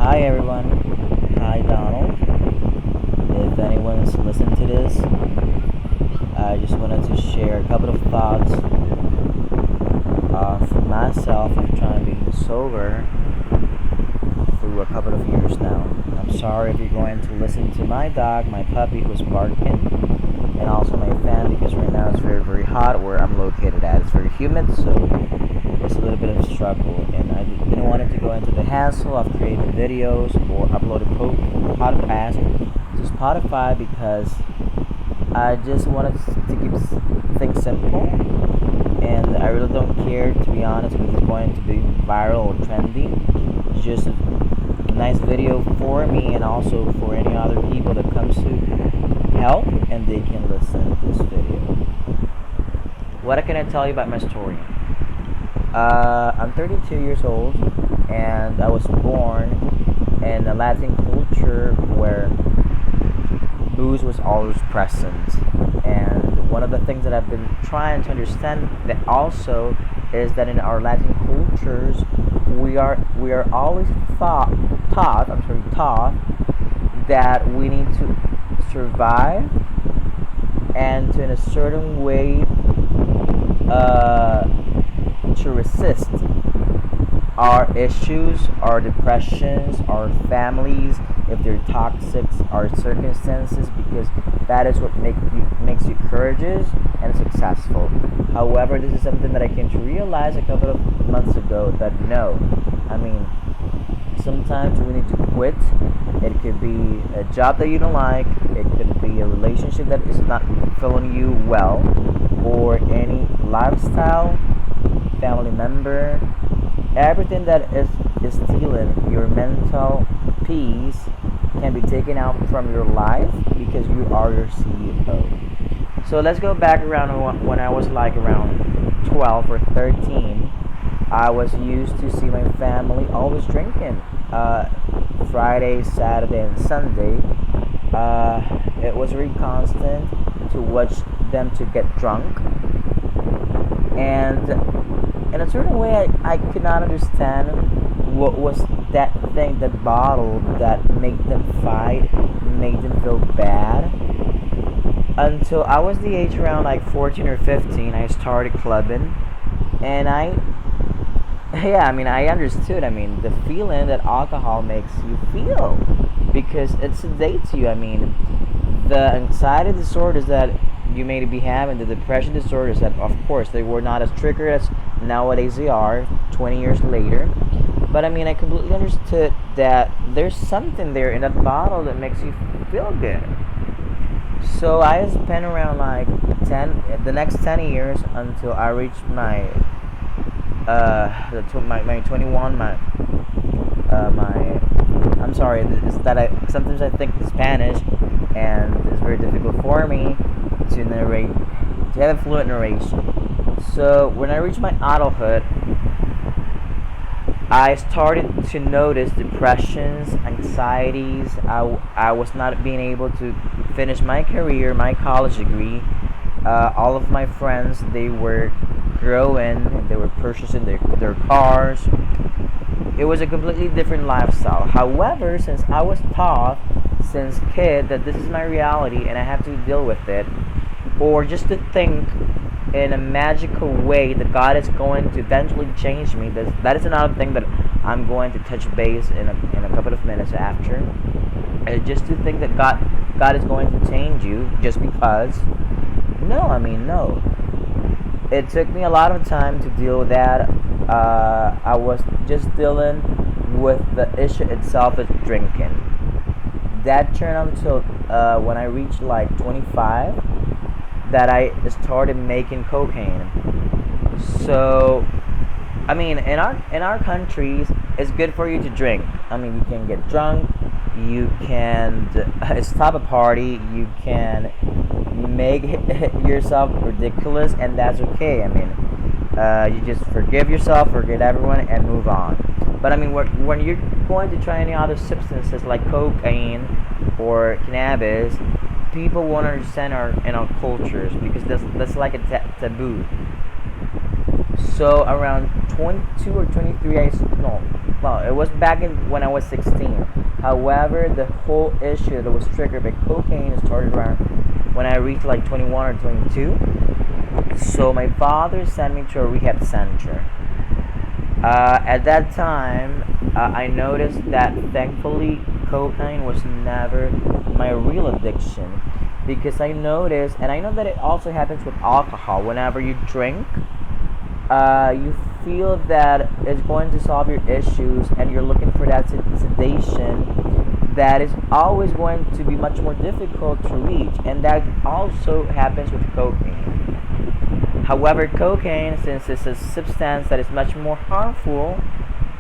Hi everyone. Hi Donald. If anyone's listened to this, I just wanted to share a couple of thoughts of myself of trying being sober through a couple of years now. I'm sorry if you're going to listen to my dog, my puppy who's barking, and also my fan because right now it's very very hot where I'm located at. It's very humid, so it's a little bit of a struggle, and I didn't want it to go into the hassle of creating videos or uploading podcasts to Spotify because I just wanted to keep things simple, and I really don't care, to be honest, if it's going to be viral or trendy. It's just a nice video for me and also for any other people that comes to help and they can listen to this video. What can I tell you about my story? I'm 32 years old, and I was born in a Latin culture where booze was always present. And one of the things that I've been trying to understand that also is that in our Latin cultures, we are always taught that we need to survive and to in a certain way to resist our issues, our depressions, our families, if they're toxic, our circumstances, because that is what makes you courageous and successful. However, this is something that I came to realize a couple of months ago that no, I mean, sometimes we need to quit. It could be a job that you don't like, it could be a relationship that is not filling you well, or any lifestyle, family member, everything that is stealing your mental peace can be taken out from your life because you are your CEO. So let's go back around when I was like around 12 or 13. I was used to see my family always drinking. Friday, Saturday, and Sunday. It was very constant to watch them to get drunk, and in a certain way I could not understand what was that thing, that bottle that made them fight, made them feel bad, until I was the age around like 14 or 15. I started clubbing, and I understood, the feeling that alcohol makes you feel, because it sedates you. The anxiety disorders that you may be having, the depression disorders that, of course, they were not as triggered as nowadays they are 20 years later. But I completely understood that there's something there in that bottle that makes you feel good. So I spent around like the next 10 years until I reached my 21, I'm sorry, it's that sometimes I think Spanish, and it's very difficult for me to narrate, to have a fluent narration. So when I reached my adulthood, I started to notice depressions, anxieties. I was not being able to finish my career, my college degree. All of my friends, they were growing, they were purchasing their cars. It was a completely different lifestyle. However, since I was taught since kid that this is my reality and I have to deal with it, or just to think in a magical way that God is going to eventually change me, that is another thing that I'm going to touch base in a couple of minutes after. Just to think that God is going to change you just because. No. It took me a lot of time to deal with that. I was just dealing with the issue itself as drinking. That turned until when I reached like 25, that I started making cocaine. So, in our countries, it's good for you to drink. You can get drunk, you can stop a party, you can make yourself ridiculous, and that's okay. You just forgive yourself, forget everyone, and move on. But when you're going to try any other substances like cocaine or cannabis, people won't understand in our cultures because that's like a taboo. So around 22 or 23, well, it was back in when I was 16. However, the whole issue that was triggered by cocaine started around when I reached like 21 or 22. So my father sent me to a rehab center. At that time, I noticed that thankfully cocaine was never my real addiction, because I noticed, and I know that it also happens with alcohol. Whenever you drink, you feel that it's going to solve your issues, and you're looking for that sedation that is always going to be much more difficult to reach, and that also happens with cocaine. However, cocaine, since it's a substance that is much more harmful,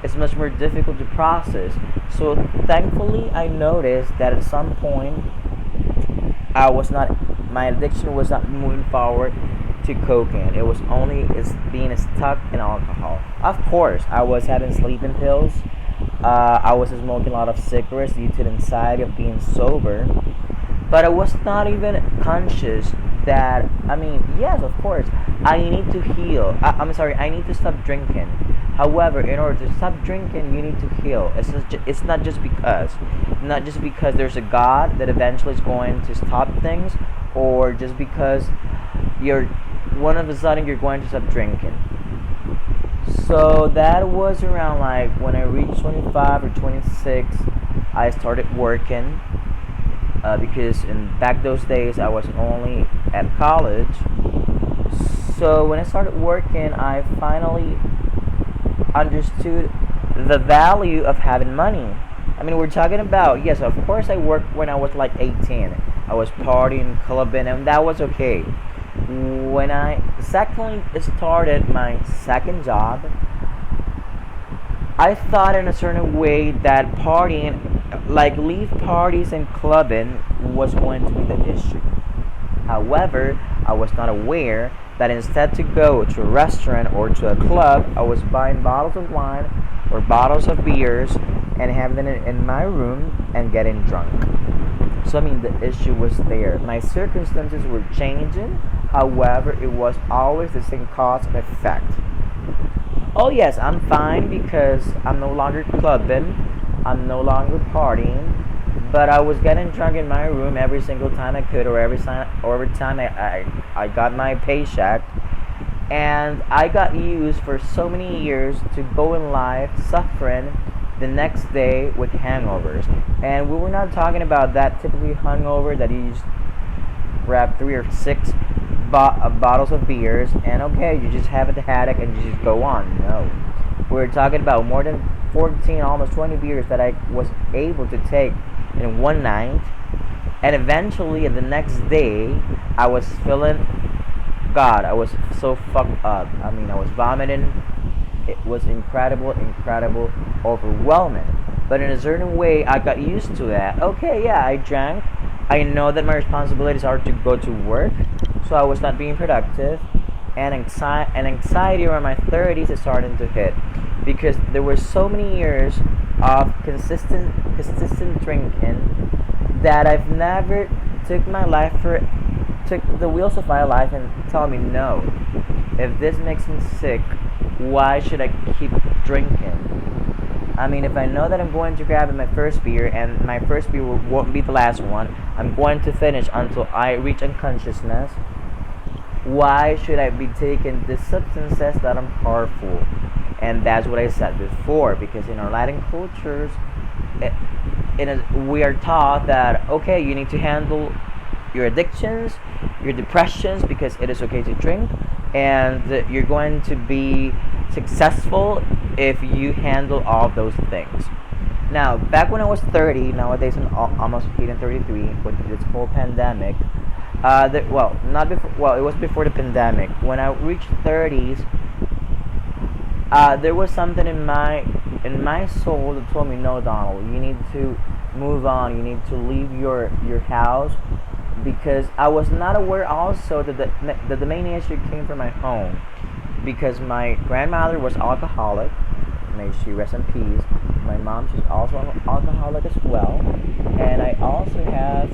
it's much more difficult to process. So thankfully, I noticed that at some point, I was not, my addiction was not moving forward to cocaine. It was only it's being stuck in alcohol. Of course, I was having sleeping pills. I was smoking a lot of cigarettes due to the anxiety of being sober. But I was not even conscious that, I mean, yes, of course, I need to heal. I'm sorry, I need to stop drinking. However, in order to stop drinking, you need to heal. It's not just because there's a God that eventually is going to stop things, or just because you're one of a sudden you're going to stop drinking. So that was around like when I reached 25 or 26, I started working. Because in back those days I was only at college. So when I started working, I finally understood the value of having money. I mean, we're talking about, yes, of course I worked when I was like 18. I was partying, clubbing, and that was okay. When I secondly started my second job, I thought in a certain way that partying, like leave parties and clubbing, was going to be the issue. However, I was not aware that instead to go to a restaurant or to a club, I was buying bottles of wine or bottles of beers and having it in my room and getting drunk. So I mean, the issue was there. My circumstances were changing. However, it was always the same cause and effect. Oh yes, I'm fine because I'm no longer clubbing, I'm no longer partying, but I was getting drunk in my room every single time I could, or every time I got my paycheck, and I got used for so many years to go in life suffering the next day with hangovers. And we were not talking about that typically hungover that you just grab 3 or 6 bottles of beers and okay, you just have a headache and you just go on. No, we're talking about more than 14, almost 20 beers that I was able to take in one night, and eventually the next day I was feeling, God, I was so fucked up. I mean, I was vomiting. It was incredible, overwhelming. But in a certain way, I got used to that. Okay, yeah, I drank. I know that my responsibilities are to go to work, so I was not being productive. And anxiety around my 30s is starting to hit, because there were so many years of consistent drinking that I've never took the wheels of my life and tell me no. If this makes me sick, why should I keep drinking? I mean, if I know that I'm going to grab my first beer and my first beer won't be the last one, I'm going to finish until I reach unconsciousness, why should I be taking these substances that are harmful? And that's what I said before, because in our Latin cultures, we are taught that, okay, you need to handle your addictions, your depressions, because it is okay to drink, and you're going to be successful if you handle all those things. Now, back when I was 30, nowadays I'm almost hitting 33 with this whole pandemic. Not before. Well, it was before the pandemic. When I reached 30s, there was something in my soul that told me, no, Donald, you need to move on. You need to leave your house, because I was not aware also that the main issue came from my home, because my grandmother was alcoholic. May she rest in peace. My mom, she's also an alcoholic as well, and I also have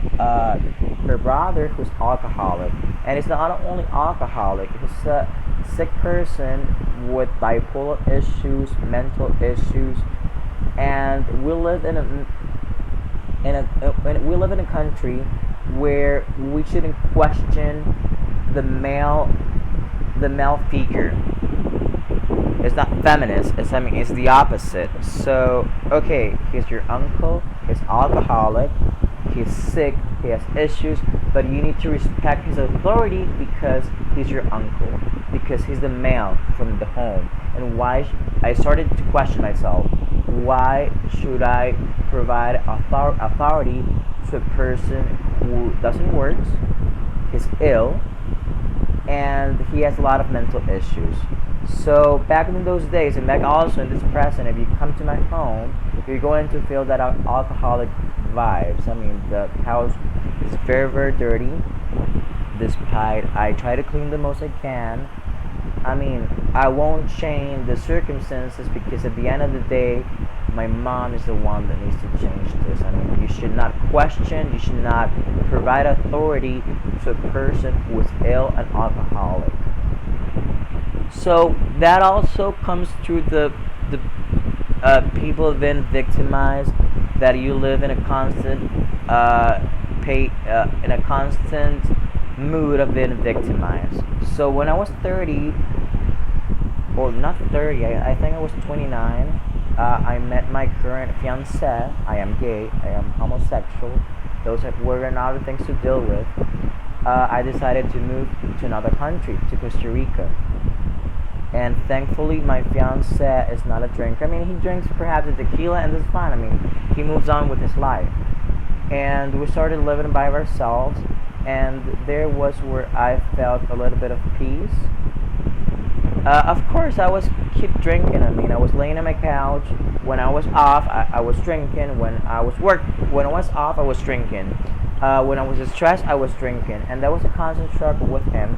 her brother who's alcoholic, and it's not only alcoholic, he's a sick person with bipolar issues, mental issues, and we live in a country where we shouldn't question the male the male figure. It's not feminist. It's the opposite. So okay, he's your uncle. He's alcoholic. He's sick. He has issues. But you need to respect his authority because he's your uncle. Because he's the male from the home. And I started to question myself. Why should I provide authority to a person who doesn't work? He's ill, and he has a lot of mental issues. So back in those days, and back also in this present, if you come to my home, you're going to feel that alcoholic vibes. I mean, the house is very, very dirty. Despite I try to clean the most I can, I mean, I won't change the circumstances because at the end of the day, my mom is the one that needs to change this. I mean, you should not question, you should not provide authority to a person who is ill and alcoholic. So that also comes through the people being victimized, that you live in a constant in a constant mood of being victimized. So when I was 30, or not 30, I think I was 29, I met my current fiance. I am gay, I am homosexual. Those were other things to deal with. I decided to move to another country, to Costa Rica. And thankfully, my fiance is not a drinker. I mean, he drinks perhaps a tequila, and that's fine. I mean, he moves on with his life. And we started living by ourselves, and there was where I felt a little bit of peace. Of course, I was keep drinking. I mean, I was laying on my couch. When I was off, I was drinking. When I was off, I was drinking. When I was stressed, I was drinking, and that was a constant struggle with him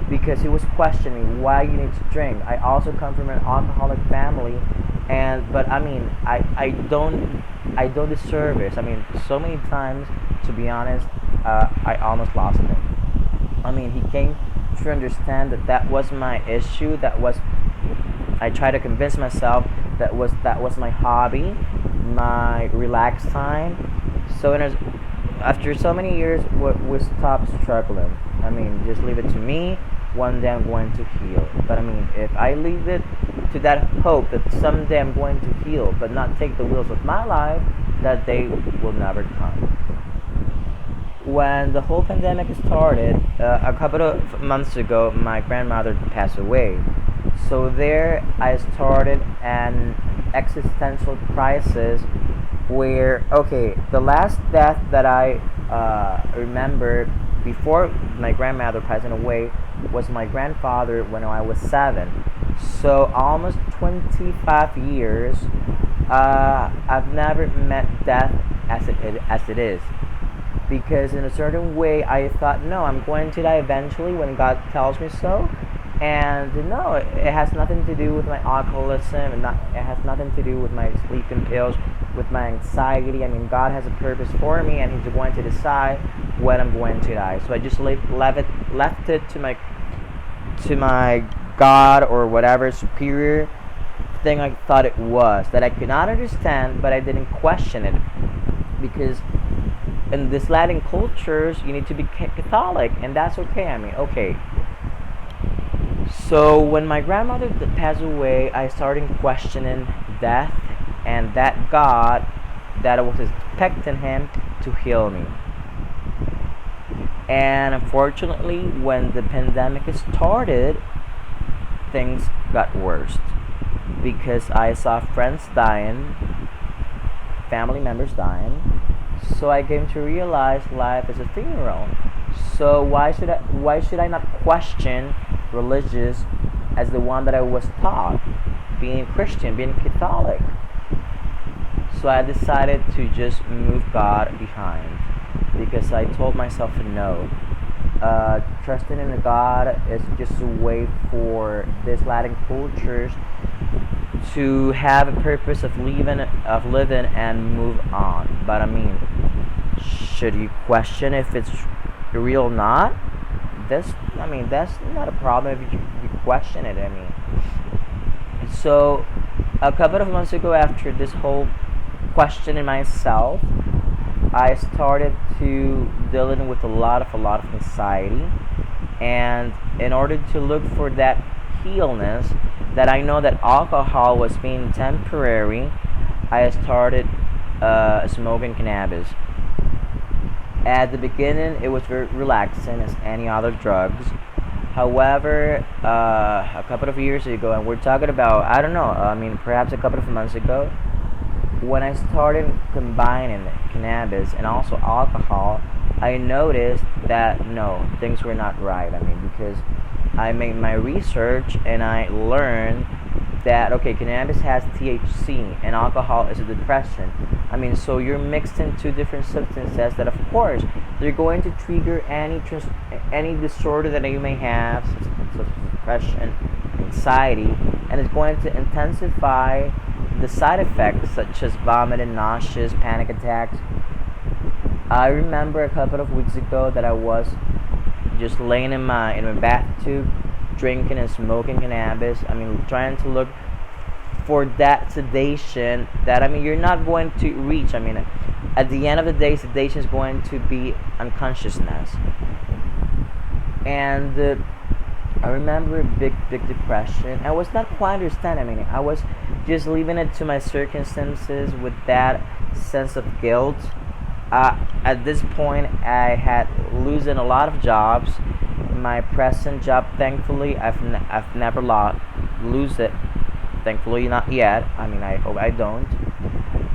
because he was questioning why you need to drink. I also come from an alcoholic family, but I mean, I don't deserve this. I mean, so many times, to be honest, I almost lost him. I mean, he came to understand that was my issue. I tried to convince myself that was my hobby, my relaxed time. So after so many years, we stopped struggling. I mean, just leave it to me. One day I'm going to heal. But I mean, if I leave it to that hope that someday I'm going to heal, but not take the wheels of my life, that day will never come. When the whole pandemic started, a couple of months ago, my grandmother passed away. So there I started an existential crisis where, okay, the last death that I remember before my grandmother passing away was my grandfather when I was 7. So almost 25 years, I've never met death as it is. Because in a certain way, I thought, no, I'm going to die eventually when God tells me so. And no, it has nothing to do with my alcoholism, and it has nothing to do with my sleeping pills, with my anxiety. I mean, God has a purpose for me, and He's going to decide when I'm going to die. So I just left it to my God or whatever superior thing I thought it was, that I could not understand, but I didn't question it, because in this Latin cultures you need to be Catholic, and that's okay. I mean, okay. So when my grandmother passed away, I started questioning death and that God that I was expecting Him to heal me. And unfortunately, when the pandemic started, things got worse because I saw friends dying, family members dying. So I came to realize life is a funeral. So why should I not question religious as the one that I was taught, being Christian, being Catholic? So I decided to just move God behind, because I told myself no. Trusting in God is just a way for this Latin cultures to have a purpose of living and move on. But I mean, should you question if it's real or not? That's not a problem if you question it. I mean, so A couple of months ago, after this whole question in myself, I started to dealing with a lot of anxiety, and in order to look for that healness, that I know that alcohol was being temporary, I started smoking cannabis. At the beginning, it was very relaxing as any other drugs. However, a couple of years ago, and we're talking about, I don't know, I mean, perhaps a couple of months ago, when I started combining cannabis and also alcohol, I noticed that no, things were not right. I mean, because I made my research and I learned that okay, cannabis has THC and alcohol is a depressant. I mean, so you're mixed in two different substances that, of course, they're going to trigger any disorder that you may have, such as depression, anxiety, and it's going to intensify the side effects such as vomiting, nauseous, panic attacks. I remember a couple of weeks ago that I was just laying in my bathtub, drinking and smoking cannabis. I mean, trying to look for that sedation that I mean you're not going to reach. I mean, at the end of the day, sedation is going to be unconsciousness. And I remember big depression. I was not quite understand. I mean, I was just leaving it to my circumstances with that sense of guilt. At this point, I had losing a lot of jobs. My present job, thankfully, I've never lost lose it. Thankfully, not yet. I mean, I hope I don't.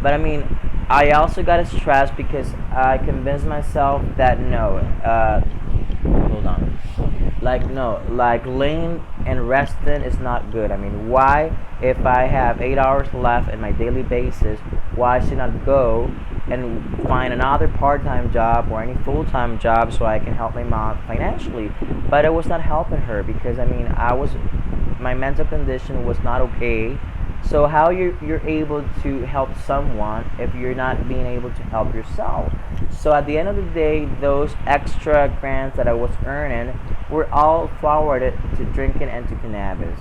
But I mean, I also got stressed because I convinced myself that no, hold on, like no, like laying and resting is not good. I mean, why, if I have 8 hours left in my daily basis, why should I not go and find another part-time job or any full-time job so I can help my mom financially? But it was not helping her because I mean, my mental condition was not okay. So how you're able to help someone if you're not being able to help yourself? So at the end of the day, those extra grants that I was earning were all forwarded to drinking and to cannabis.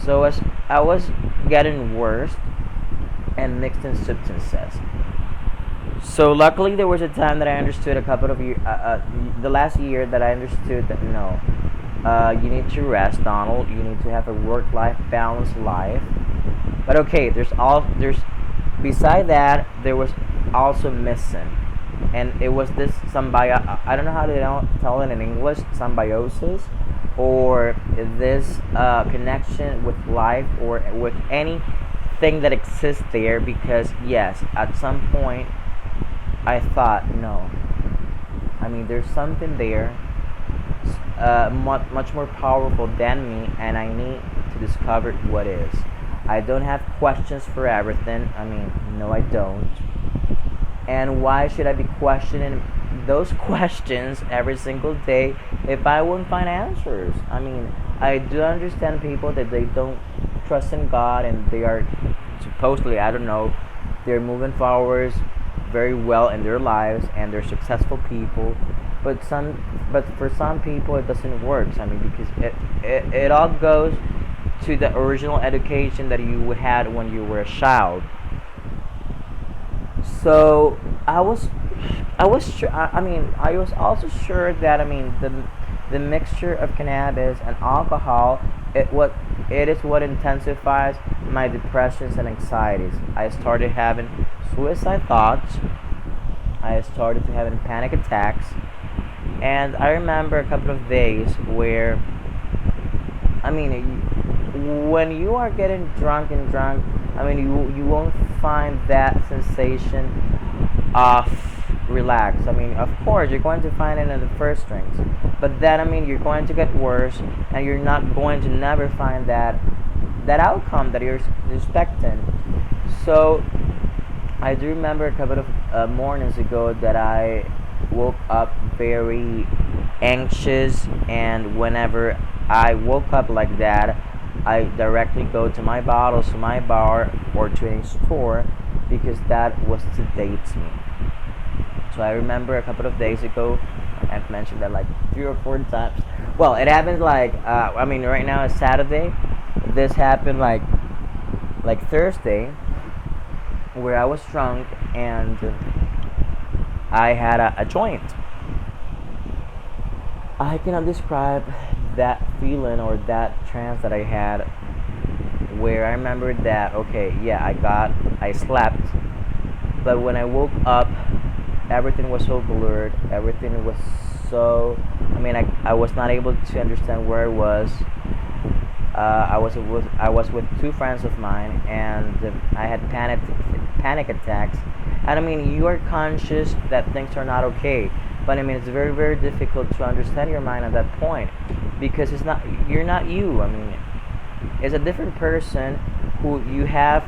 So as I was getting worse and mixed in substances. So luckily there was a time that I understood a couple of years, the last year that I understood that no, you need to rest, Donald. You need to have a work-life balance life. But okay, there's beside that there was also missing, and it was this I don't know how to tell it in English, symbiosis, or this connection with life or with anything that exists there. Because yes, at some point I thought no, I mean there's something there, much more powerful than me, and I need to discover what is. I don't have questions for everything. I mean, no, I don't. And why should I be questioning those questions every single day if I won't find answers? I mean, I do understand people that they don't trust in God and they are supposedly, I don't know, they're moving forwards very well in their lives and they're successful people. But for some people it doesn't work. I mean, because it all goes to the original education that you had when you were a child. So I mean, I was also sure that I mean the mixture of cannabis and alcohol, it is what intensifies my depressions and anxieties. I started having suicide thoughts. I started to having panic attacks, and I remember a couple of days where I mean, when you are getting drunk, I mean, you won't find that sensation of relax. I mean, of course, you're going to find it in the first drinks, but then I mean, you're going to get worse, and you're not going to never find that outcome that you're expecting. So, I do remember a couple of mornings ago that I woke up very anxious, and whenever I woke up like that, I directly go to my bottles, to my bar, or to a store because that was sedates me. So I remember a couple of days ago, I've mentioned that like 3 or 4 times. Well, it happened like I mean right now is Saturday. This happened like like Thursday, where I was drunk and I had a joint. I cannot describe that feeling or that trance that I had, where I remembered that, okay, yeah, I slept, but when I woke up, everything was so blurred, everything was so, I was not able to understand where I was. I was with two friends of mine, and I had panic attacks. And you are conscious that things are not okay, but it's very very difficult to understand your mind at that point, because you're not you. It's a different person who you have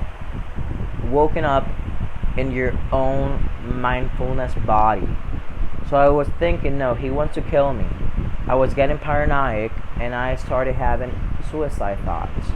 woken up in your own mindfulness body. So I was thinking, no, he wants to kill me. I was getting paranoid, and I started having suicide thoughts.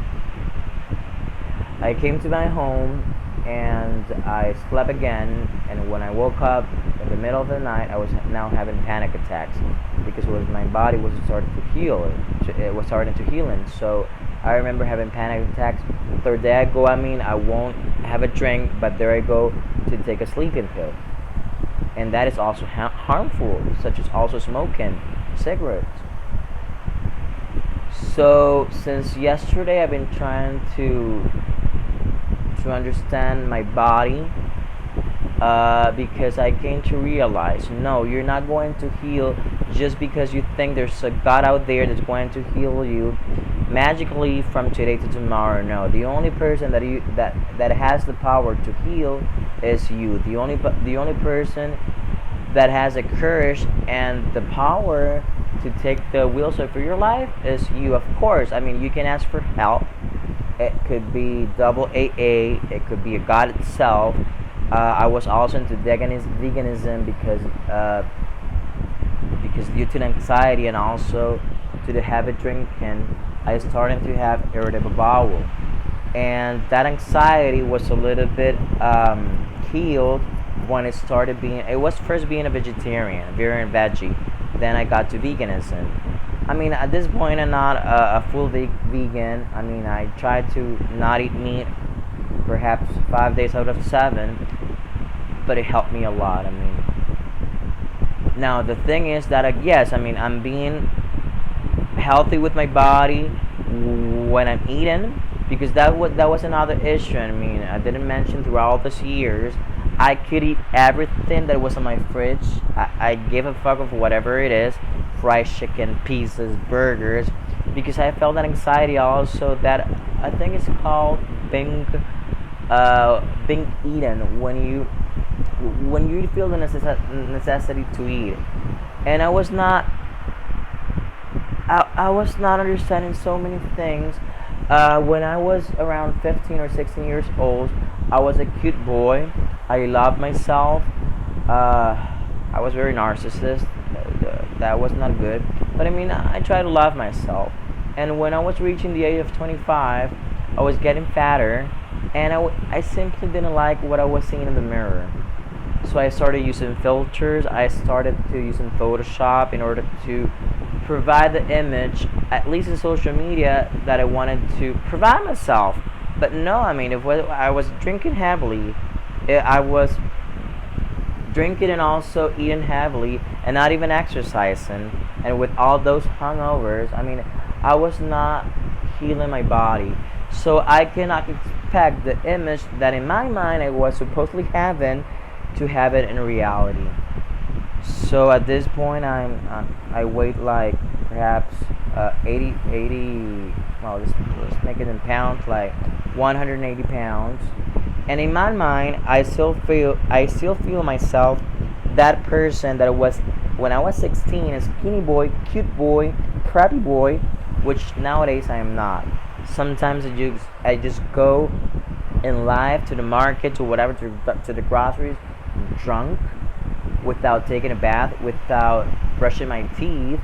I came to my home and I slept again, and when I woke up in the middle of the night, I was now having panic attacks, because my body was starting to heal. It was starting to heal, and so I remember having panic attacks. The third day I go, I won't have a drink, but there I go to take a sleeping pill, and that is also harmful, such as also smoking cigarettes. So since yesterday, I've been trying to understand my body, because I came to realize, no, you're not going to heal just because you think there's a God out there that's going to heal you magically from today to tomorrow. No, the only person that has the power to heal is you. The only person that has the courage and the power to take the wheels over your life is you. Of course, you can ask for help. It could be double AA. It could be a God itself. I was also into veganism because due to the anxiety and also to the habit drinking, I started to have irritable bowel, and that anxiety was a little bit healed when it was first being a vegetarian, vegan veggie. Then I got to veganism. At this point, I'm not a full vegan. I try to not eat meat perhaps 5 days out of 7, but it helped me a lot. Now the thing is that, yes, I'm being healthy with my body when I'm eating, because that was another issue. I didn't mention throughout these years, I could eat everything that was on my fridge. I gave a fuck of whatever it is, fried chicken, pizzas, burgers, because I felt that anxiety also, that I think it's called binge eating, when you feel the necessity to eat. And I was not understanding so many things. When I was around 15 or 16 years old, I was a cute boy. I loved myself. I was very narcissist. That was not good. But I tried to love myself. And when I was reaching the age of 25, I was getting fatter, and I simply didn't like what I was seeing in the mirror. So I started using filters. I started to using Photoshop in order to provide the image, at least in social media, that I wanted to provide myself. But no, if I was drinking heavily, I was drinking and also eating heavily and not even exercising, and with all those hangovers, I was not healing my body. So I cannot expect the image that in my mind I was supposedly having to have it in reality. So at this point, I weigh like perhaps 80, well, let's make it in pounds, like 180 pounds. And in my mind, I still feel myself that person that was when I was 16, a skinny boy, cute boy, preppy boy, which nowadays I am not. Sometimes I just go in life to the market, to whatever, to the groceries, drunk, without taking a bath, without brushing my teeth,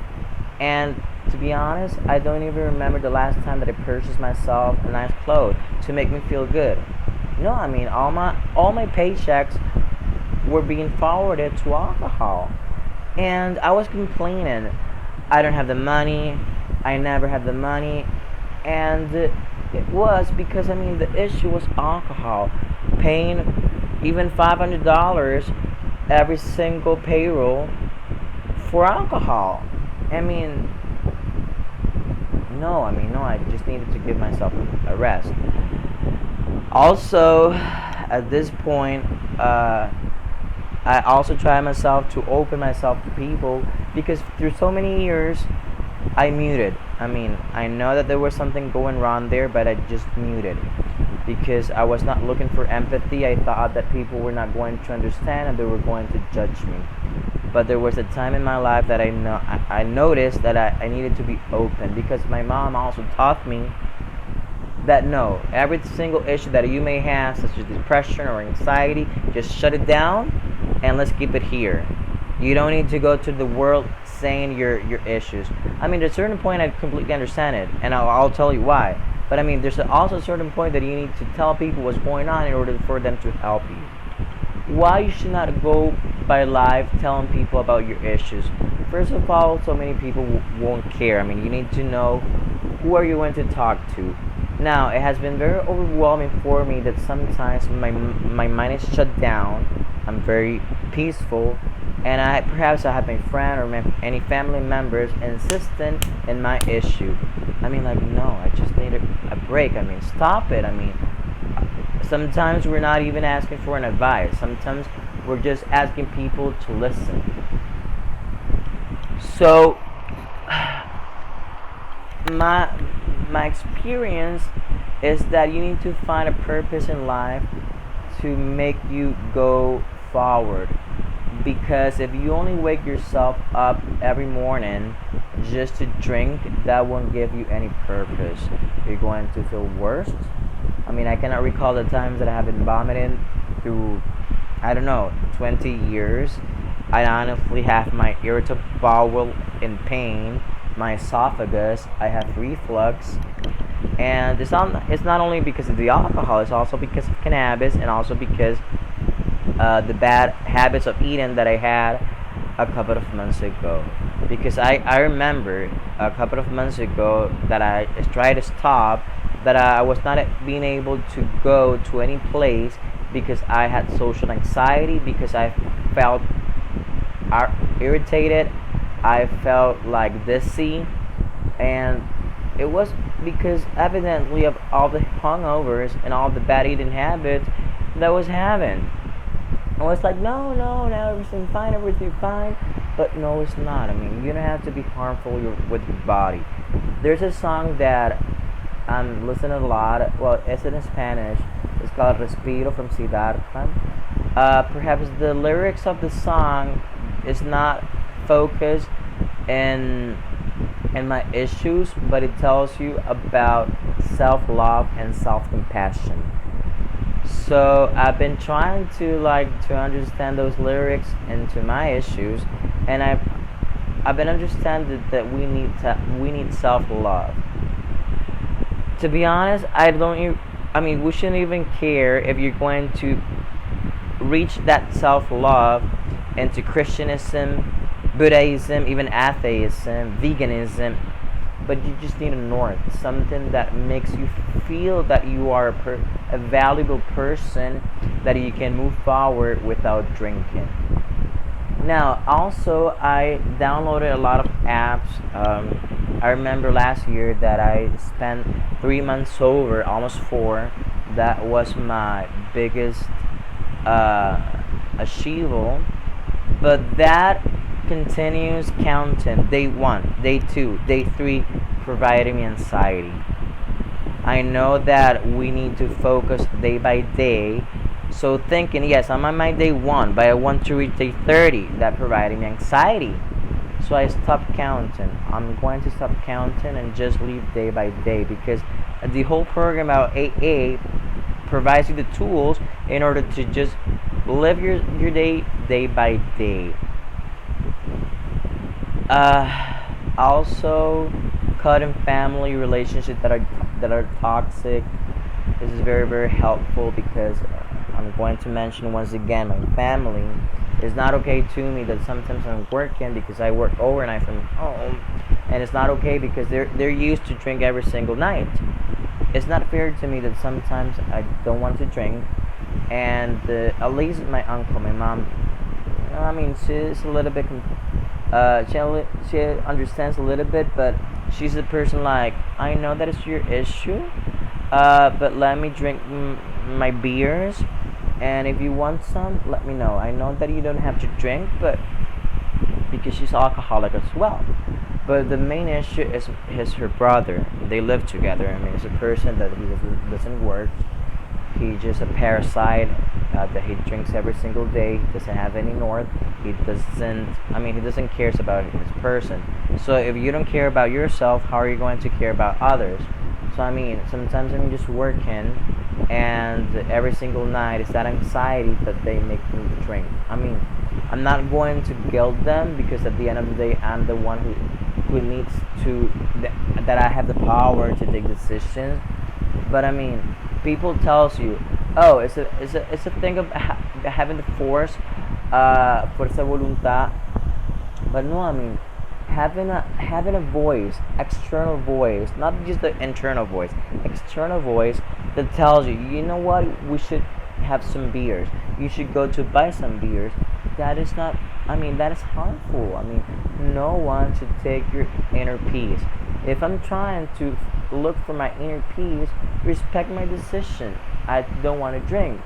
and to be honest, I don't even remember the last time that I purchased myself a nice clothes to make me feel good. No, all my paychecks were being forwarded to alcohol, and I was complaining, I don't have the money, I never have the money, And it was because, I mean, the issue was alcohol, paying even $500 every single payroll for alcohol. I mean, no, I mean, no, I just needed to give myself a rest. Also, at this point, I also try myself to open myself to people because through so many years, I muted. I mean, I know that there was something going wrong there, but I just muted because I was not looking for empathy. I thought that people were not going to understand and they were going to judge me. But there was a time in my life that I noticed that I needed to be open because my mom also taught me that no, every single issue that you may have, such as depression or anxiety, just shut it down and let's keep it here. You don't need to go to the world saying your issues. I mean, at a certain point, I completely understand it, and I'll tell you why. But I mean, there's also a certain point that you need to tell people what's going on in order for them to help you. Why you should not go by life telling people about your issues? First of all, so many people won't care. I mean, you need to know who are you going to talk to. Now, it has been very overwhelming for me that sometimes my mind is shut down. I'm very peaceful, and I have my friend or any family members insisting in my issue. I mean, like, no, I just need a break. I mean, stop it. I mean, sometimes we're not even asking for an advice. Sometimes we're just asking people to listen. So, my my experience is that you need to find a purpose in life to make you go forward, because if you only wake yourself up every morning just to drink, that won't give you any purpose. You're going to feel worse. I mean, I cannot recall the times that I have been vomiting through, I don't know, 20 years. I honestly have my irritable bowel in pain, my esophagus, I have reflux, and it's not only because of the alcohol, it's also because of cannabis, and also because the bad habits of eating that I had a couple of months ago. Because I remember a couple of months ago that I tried to stop, that I was not being able to go to any place because I had social anxiety, because I felt irritated, I felt like dizzy, and it was because evidently of all the hungovers and all the bad eating habits that I was having. I was like, no, no, now everything fine. But no, it's not. I mean, you don't have to be harmful with your body. There's a song that I'm listening a lot. Well, it's in Spanish. It's called Respiro from Siddhartha. Perhaps the lyrics of the song is not focused in my issues, but it tells you about self-love and self-compassion. So I've been trying to understand those lyrics into my issues, and I've been understanding that we need self-love. To be honest, I mean, we shouldn't even care if you're going to reach that self-love into Christianism, Buddhism, even atheism, veganism, but you just need a north, something that makes you feel that you are a valuable person, that you can move forward without drinking. Now, also, I downloaded a lot of apps. I remember last year that I spent 3 months sober, almost four. That was my biggest achievement. But that continues counting. Day one, day two, day three, providing me anxiety. I know that we need to focus day by day. So thinking, yes, I'm on my day one, but I want to reach day 30. That providing me anxiety. So I stopped counting. I'm going to stop counting and just live day by day, because the whole program about AA provides you the tools in order to just live your day by day. Also, cutting family relationships that are toxic. This is very, very helpful, because I'm going to mention once again, my family is not okay to me that sometimes I'm working, because I work overnight from home, and it's not okay because they're used to drink every single night. It's not fair to me that sometimes I don't want to drink, and at least my uncle, my mom, I mean, she's a little bit, she understands a little bit, but she's the person like, I know that it's your issue, but let me drink my beers, and if you want some, let me know. I know that you don't have to drink, but because she's alcoholic as well. But the main issue is her brother. They live together. I mean, it's a person that he doesn't work. He's just a parasite that he drinks every single day. He doesn't have any north. He doesn't. I mean, he doesn't care about his person. So if you don't care about yourself, how are you going to care about others? So I mean, sometimes I'm just working, and every single night it's that anxiety that they make me drink. I mean, I'm not going to guilt them because at the end of the day, I'm the one who needs to that I have the power to take decisions. But I mean, people tells you, oh, it's a thing of having the force, fuerza de voluntad. But no, I mean, having a voice, external voice, not just the internal voice, external voice that tells you, you know what, we should have some beers. You should go to buy some beers. That is not. I mean, that is harmful. I mean, no one should take your inner peace. If I'm trying to look for my inner peace, respect my decision. I don't want to drink.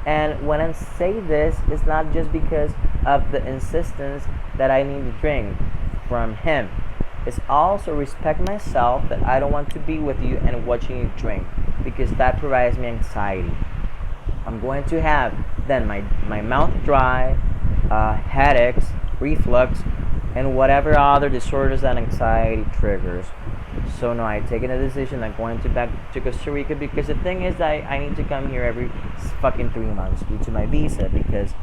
And when I say this, it's not just because of the insistence that I need to drink from him. It's also respect myself that I don't want to be with you and watching you drink because that provides me anxiety. I'm going to have then my mouth dry, headaches, reflux, and whatever other disorders that anxiety triggers. So no, I taken a decision. I'm going to back to Costa Rica because the thing is, I need to come here every fucking 3 months due to my visa because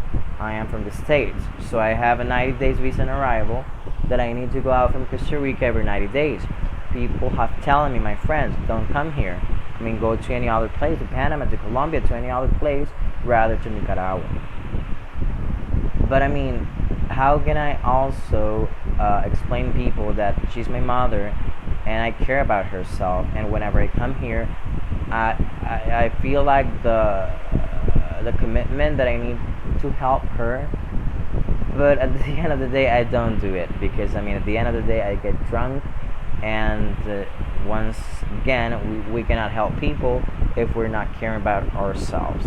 I am from the States. So I have a 90 days visa on arrival that I need to go out from Costa Rica every 90 days. People have telling me, my friends, don't come here. I mean, go to any other place, to Panama, to Colombia, to any other place, rather to Nicaragua. But I mean, how can I also explain people that she's my mother and I care about herself, and whenever I come here, I feel like the commitment that I need to help her, but at the end of the day I don't do it because I mean at the end of the day I get drunk, and once again we cannot help people if we're not caring about ourselves.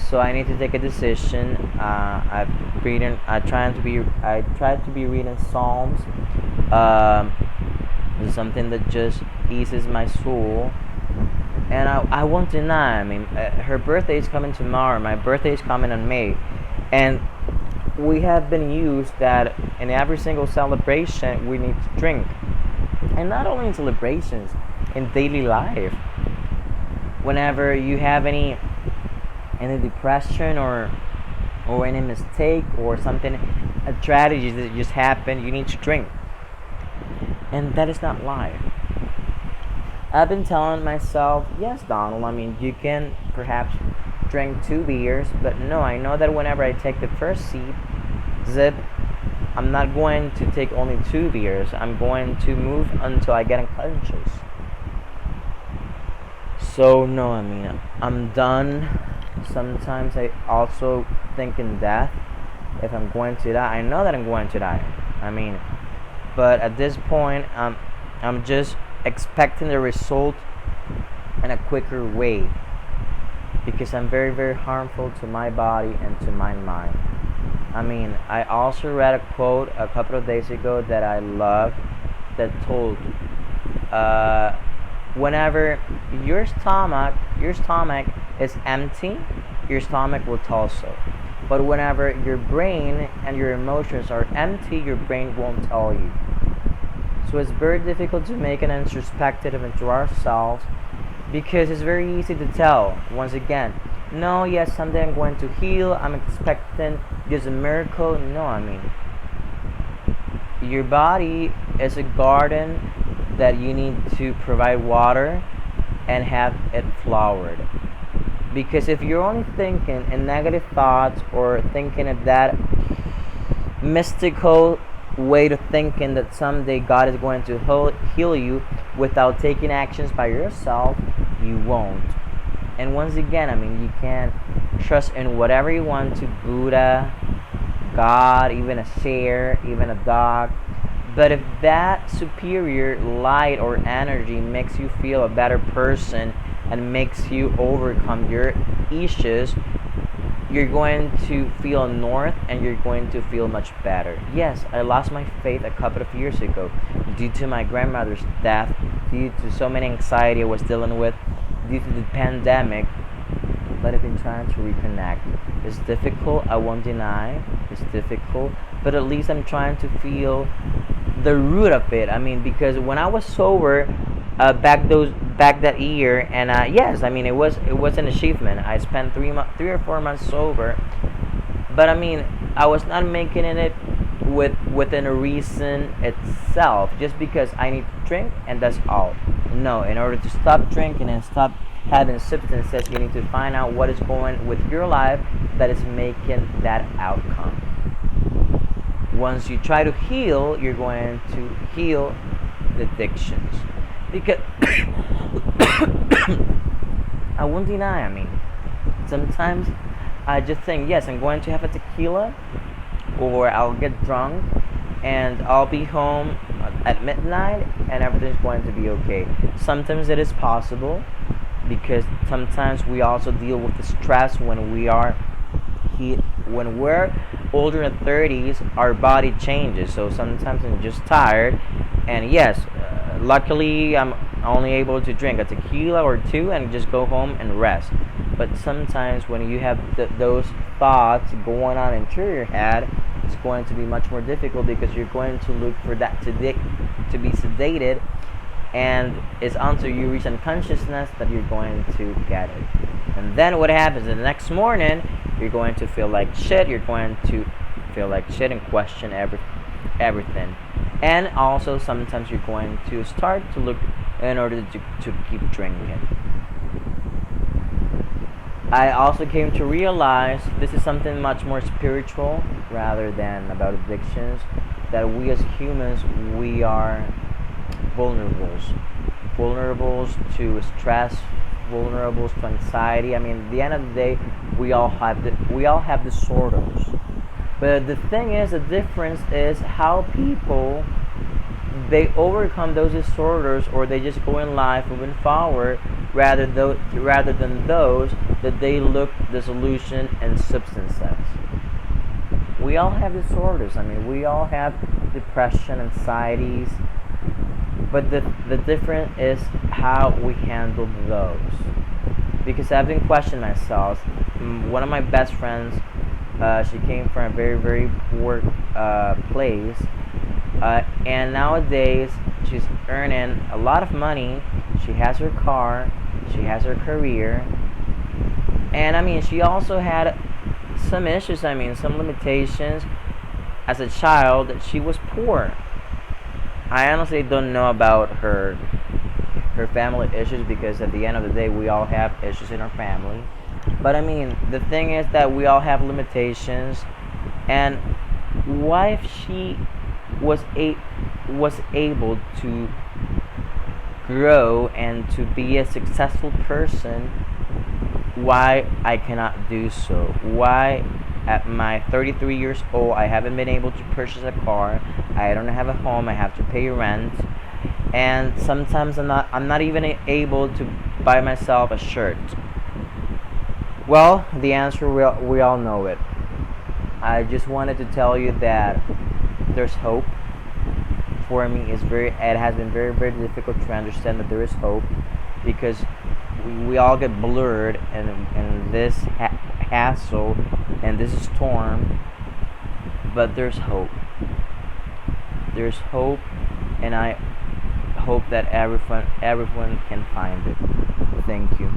So I need to take a decision. I tried to be reading Psalms, something that just eases my soul. And I won't deny. I mean, her birthday is coming tomorrow. My birthday is coming in May, and we have been used that in every single celebration we need to drink, and not only in celebrations, in daily life. Whenever you have any depression or any mistake or something, a tragedy that just happened, you need to drink. And that is not life. I've been telling myself, yes, Donald, I mean, you can perhaps drink 2 beers, but no, I know that whenever I take the first sip, I'm not going to take only 2 beers. I'm going to move until I get unconscious. So, no, I mean, I'm done. Sometimes I also think in death. If I'm going to die, I know that I'm going to die. I mean, but at this point, I'm just expecting the result in a quicker way because I'm very, very harmful to my body and to my mind. I mean, I also read a quote a couple of days ago that I loved that told, whenever your stomach is empty, your stomach will tell so. But whenever your brain and your emotions are empty, your brain won't tell you. So it's very difficult to make an introspective into ourselves because it's very easy to tell. Once again, no, yes, someday I'm going to heal. I'm expecting just a miracle. No, I mean, your body is a garden that you need to provide water and have it flowered. Because if you're only thinking in negative thoughts or thinking of that mystical way to thinking that someday God is going to heal you without taking actions by yourself, you won't. And once again, I mean, you can trust in whatever you want to, Buddha, God, even a chair, even a dog. But if that superior light or energy makes you feel a better person and makes you overcome your issues, you're going to feel north and you're going to feel much better. Yes, I lost my faith a couple of years ago due to my grandmother's death, due to so many anxiety I was dealing with, due to the pandemic. But I've been trying to reconnect. It's difficult, I won't deny. It's difficult, but at least I'm trying to feel the root of it. I mean, because when I was sober, back that year, and yes, I mean it was an achievement. I spent 3 or 4 months sober, but I mean I was not making it within a reason itself, just because I need to drink and that's all. No, in order to stop drinking and stop having substances, you need to find out what is going with your life that is making that outcome. Once you try to heal, you're going to heal the addictions. Because I won't deny, I mean, sometimes I just think, yes, I'm going to have a tequila, or I'll get drunk and I'll be home at midnight and everything's going to be okay. Sometimes it is possible, because sometimes we also deal with the stress when we are when we're older in 30s. Our body changes, so sometimes I'm just tired, and yes, luckily I'm only able to drink a tequila or two and just go home and rest. But sometimes when you have those thoughts going on into your head, it's going to be much more difficult, because you're going to look for that to be sedated, and it's until you reach unconsciousness that you're going to get it. And then what happens the next morning, you're going to feel like shit, you're going to feel like shit and question everything. And also sometimes you're going to start to look in order to keep drinking. I also came to realize this is something much more spiritual rather than about addictions, that we as humans, we are vulnerables to stress, vulnerables to anxiety. I mean, at the end of the day, we all have disorders. But the thing is, the difference is how people, they overcome those disorders, or they just go in life moving forward, rather than those that they look the solution in substances. We all have disorders. I mean, we all have depression, anxieties, but the difference is how we handle those. Because I've been questioning myself. One of my best friends, she came from a very, very poor place, and nowadays she's earning a lot of money. She has her car, she has her career, and I mean, she also had some issues. I mean, some limitations. As a child, she was poor. I honestly don't know about her family issues, because at the end of the day, we all have issues in our family. But I mean, the thing is that we all have limitations, and what if she was able to grow and to be a successful person? Why I cannot do so? Why at my 33 years old I haven't been able to purchase a car? I don't have a home. I have to pay rent, and sometimes I'm not even able to buy myself a shirt. Well, the answer, we all know it. I just wanted to tell you that there's hope. For me, it has been very, very difficult to understand that there is hope, because we all get blurred in this hassle and this storm. But there's hope. There's hope, and I hope that everyone can find it. Thank you.